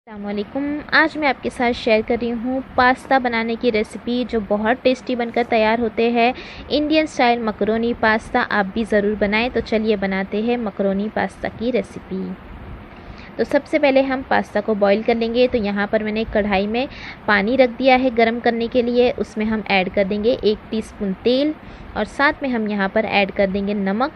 अस्सलामुअलैकुम। आज मैं आपके साथ शेयर कर रही हूँ पास्ता बनाने की रेसिपी जो बहुत टेस्टी बनकर तैयार होते हैं। इंडियन स्टाइल मकरोनी पास्ता आप भी ज़रूर बनाएं। तो चलिए बनाते हैं मकरोनी पास्ता की रेसिपी। तो सबसे पहले हम पास्ता को बॉईल कर लेंगे। तो यहाँ पर मैंने कढ़ाई में पानी रख दिया है गर्म करने के लिए। उसमें हम ऐड कर देंगे 1 टीस्पून तेल और साथ में हम यहाँ पर ऐड कर देंगे नमक।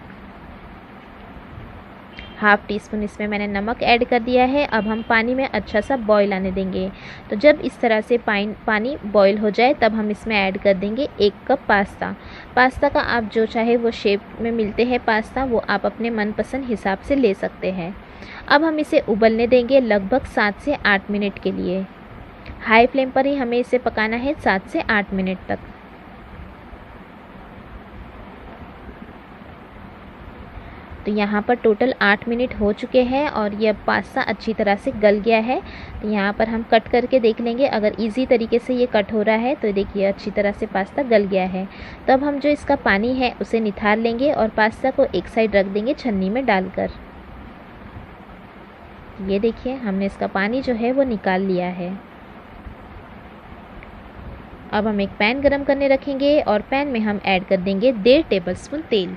हाफ़ टी स्पून इसमें मैंने नमक ऐड कर दिया है। अब हम पानी में अच्छा सा बॉईल आने देंगे। तो जब इस तरह से पानी बॉईल हो जाए तब हम इसमें ऐड कर देंगे 1 कप पास्ता का आप जो चाहे वो शेप में मिलते हैं पास्ता, वो आप अपने मनपसंद हिसाब से ले सकते हैं। अब हम इसे उबलने देंगे लगभग 7 से 8 मिनट के लिए। हाई फ्लेम पर ही हमें इसे पकाना है 7 से 8 मिनट तक। तो यहाँ पर टोटल 8 मिनट हो चुके हैं और यह पास्ता अच्छी तरह से गल गया है। तो यहाँ पर हम कट करके देख लेंगे। अगर इजी तरीके से ये कट हो रहा है तो देखिए अच्छी तरह से पास्ता गल गया है। तब हम जो इसका पानी है उसे निथार लेंगे और पास्ता को एक साइड रख देंगे छन्नी में डालकर। ये देखिए हमने इसका पानी जो है वो निकाल लिया है। अब हम एक पैन गरम करने रखेंगे और पैन में हम ऐड कर देंगे 1.5 टेबलस्पून तेल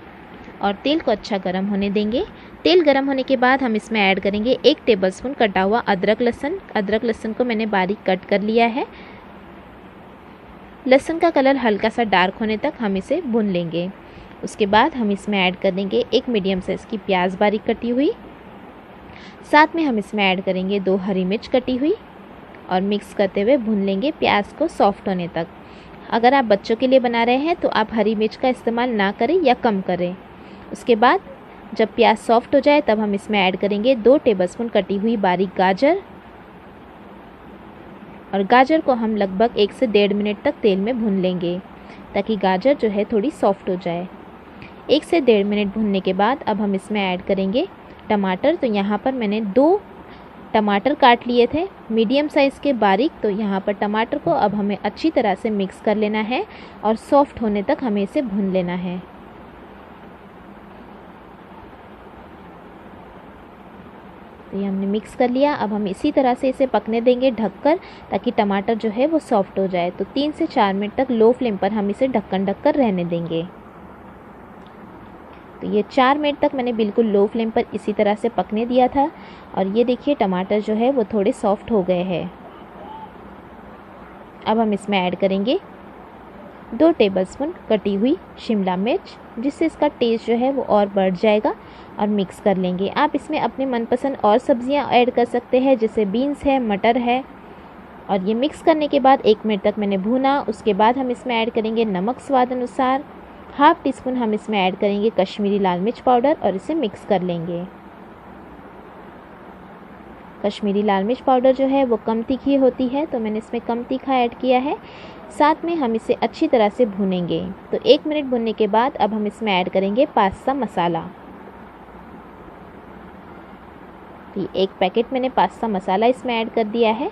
और तेल को अच्छा गरम होने देंगे। तेल गरम होने के बाद हम इसमें ऐड करेंगे 1 टेबलस्पून कटा हुआ अदरक लहसुन को मैंने बारीक कट कर लिया है। लहसुन का कलर हल्का सा डार्क होने तक हम इसे भून लेंगे। उसके बाद हम इसमें ऐड कर देंगे 1 मीडियम साइज़ की प्याज बारीक कटी हुई। साथ में हम इसमें ऐड करेंगे 2 हरी मिर्च कटी हुई और मिक्स करते हुए भून लेंगे प्याज को सॉफ्ट होने तक। अगर आप बच्चों के लिए बना रहे हैं तो आप हरी मिर्च का इस्तेमाल ना करें या कम करें। उसके बाद जब प्याज सॉफ्ट हो जाए तब हम इसमें ऐड करेंगे 2 टेबलस्पून कटी हुई बारीक गाजर और गाजर को हम लगभग 1 से 1.5 मिनट तक तेल में भून लेंगे ताकि गाजर जो है थोड़ी सॉफ्ट हो जाए। 1 से 1.5 मिनट भूनने के बाद अब हम इसमें ऐड करेंगे टमाटर। तो यहाँ पर मैंने 2 टमाटर काट लिए थे मीडियम साइज़ के बारीक। तो यहाँ पर टमाटर को अब हमें अच्छी तरह से मिक्स कर लेना है और सॉफ्ट होने तक हमें इसे भून लेना है। तो ये हमने मिक्स कर लिया। अब हम इसी तरह से इसे पकने देंगे ढककर ताकि टमाटर जो है वो सॉफ्ट हो जाए। तो 3 से 4 मिनट तक लो फ्लेम पर हम इसे ढककर रहने देंगे। तो ये 4 मिनट तक मैंने बिल्कुल लो फ्लेम पर इसी तरह से पकने दिया था और ये देखिए टमाटर जो है वो थोड़े सॉफ्ट हो गए हैं। अब हम इसमें ऐड करेंगे 2 टेबलस्पून कटी हुई शिमला मिर्च, जिससे इसका टेस्ट जो है वो और बढ़ जाएगा और मिक्स कर लेंगे। आप इसमें अपने मनपसंद और सब्जियां ऐड कर सकते हैं जैसे बीन्स है, मटर है। और ये मिक्स करने के बाद 1 मिनट तक मैंने भूना। उसके बाद हम इसमें ऐड करेंगे नमक स्वाद अनुसार। हाफ़ टी स्पून हम इसमें ऐड करेंगे कश्मीरी लाल मिर्च पाउडर और इसे मिक्स कर लेंगे। कश्मीरी लाल मिर्च पाउडर जो है वो कम तीखी होती है तो मैंने इसमें कम तीखा ऐड किया है। साथ में हम इसे अच्छी तरह से भूनेंगे। तो 1 मिनट भूनने के बाद अब हम इसमें ऐड करेंगे पास्ता मसाला। तो 1 पैकेट मैंने पास्ता मसाला इसमें ऐड कर दिया है,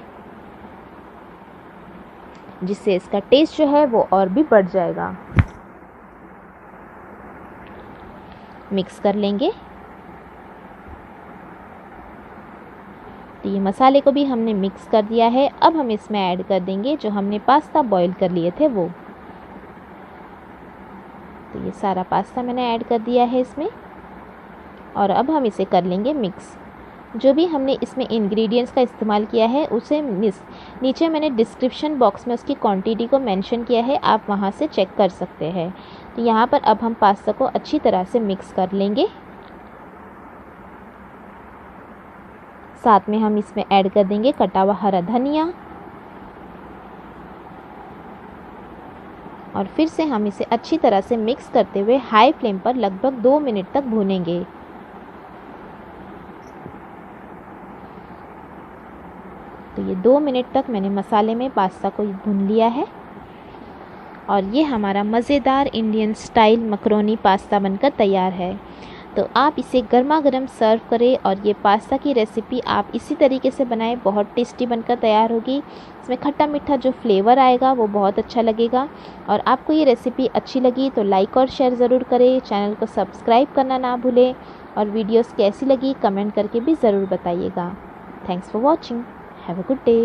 जिससे इसका टेस्ट जो है वो और भी बढ़ जाएगा। मिक्स कर लेंगे। तो ये मसाले को भी हमने मिक्स कर दिया है। अब हम इसमें ऐड कर देंगे जो हमने पास्ता बॉईल कर लिए थे वो। तो ये सारा पास्ता मैंने ऐड कर दिया है इसमें और अब हम इसे कर लेंगे मिक्स। जो भी हमने इसमें इंग्रेडिएंट्स का इस्तेमाल किया है उसे नीचे मैंने डिस्क्रिप्शन बॉक्स में उसकी क्वांटिटी को मेंशन किया है, आप वहां से चेक कर सकते हैं। तो यहाँ पर अब हम पास्ता को अच्छी तरह से मिक्स कर लेंगे। साथ में हम इसमें ऐड कर देंगे कटा हुआ हरा धनिया और फिर से हम इसे अच्छी तरह से मिक्स करते हुए हाई फ्लेम पर लगभग 2 मिनट तक भूनेंगे। तो ये 2 मिनट तक मैंने मसाले में पास्ता को भून लिया है और ये हमारा मज़ेदार इंडियन स्टाइल मकरोनी पास्ता बनकर तैयार है। तो आप इसे गर्मा गर्म सर्व करें और ये पास्ता की रेसिपी आप इसी तरीके से बनाएं, बहुत टेस्टी बनकर तैयार होगी। इसमें खट्टा मीठा जो फ्लेवर आएगा वो बहुत अच्छा लगेगा। और आपको ये रेसिपी अच्छी लगी तो लाइक और शेयर ज़रूर करें। चैनल को सब्सक्राइब करना ना भूलें और वीडियोस कैसी लगी कमेंट करके भी ज़रूर बताइएगा। Thanks for watching. Have a good day.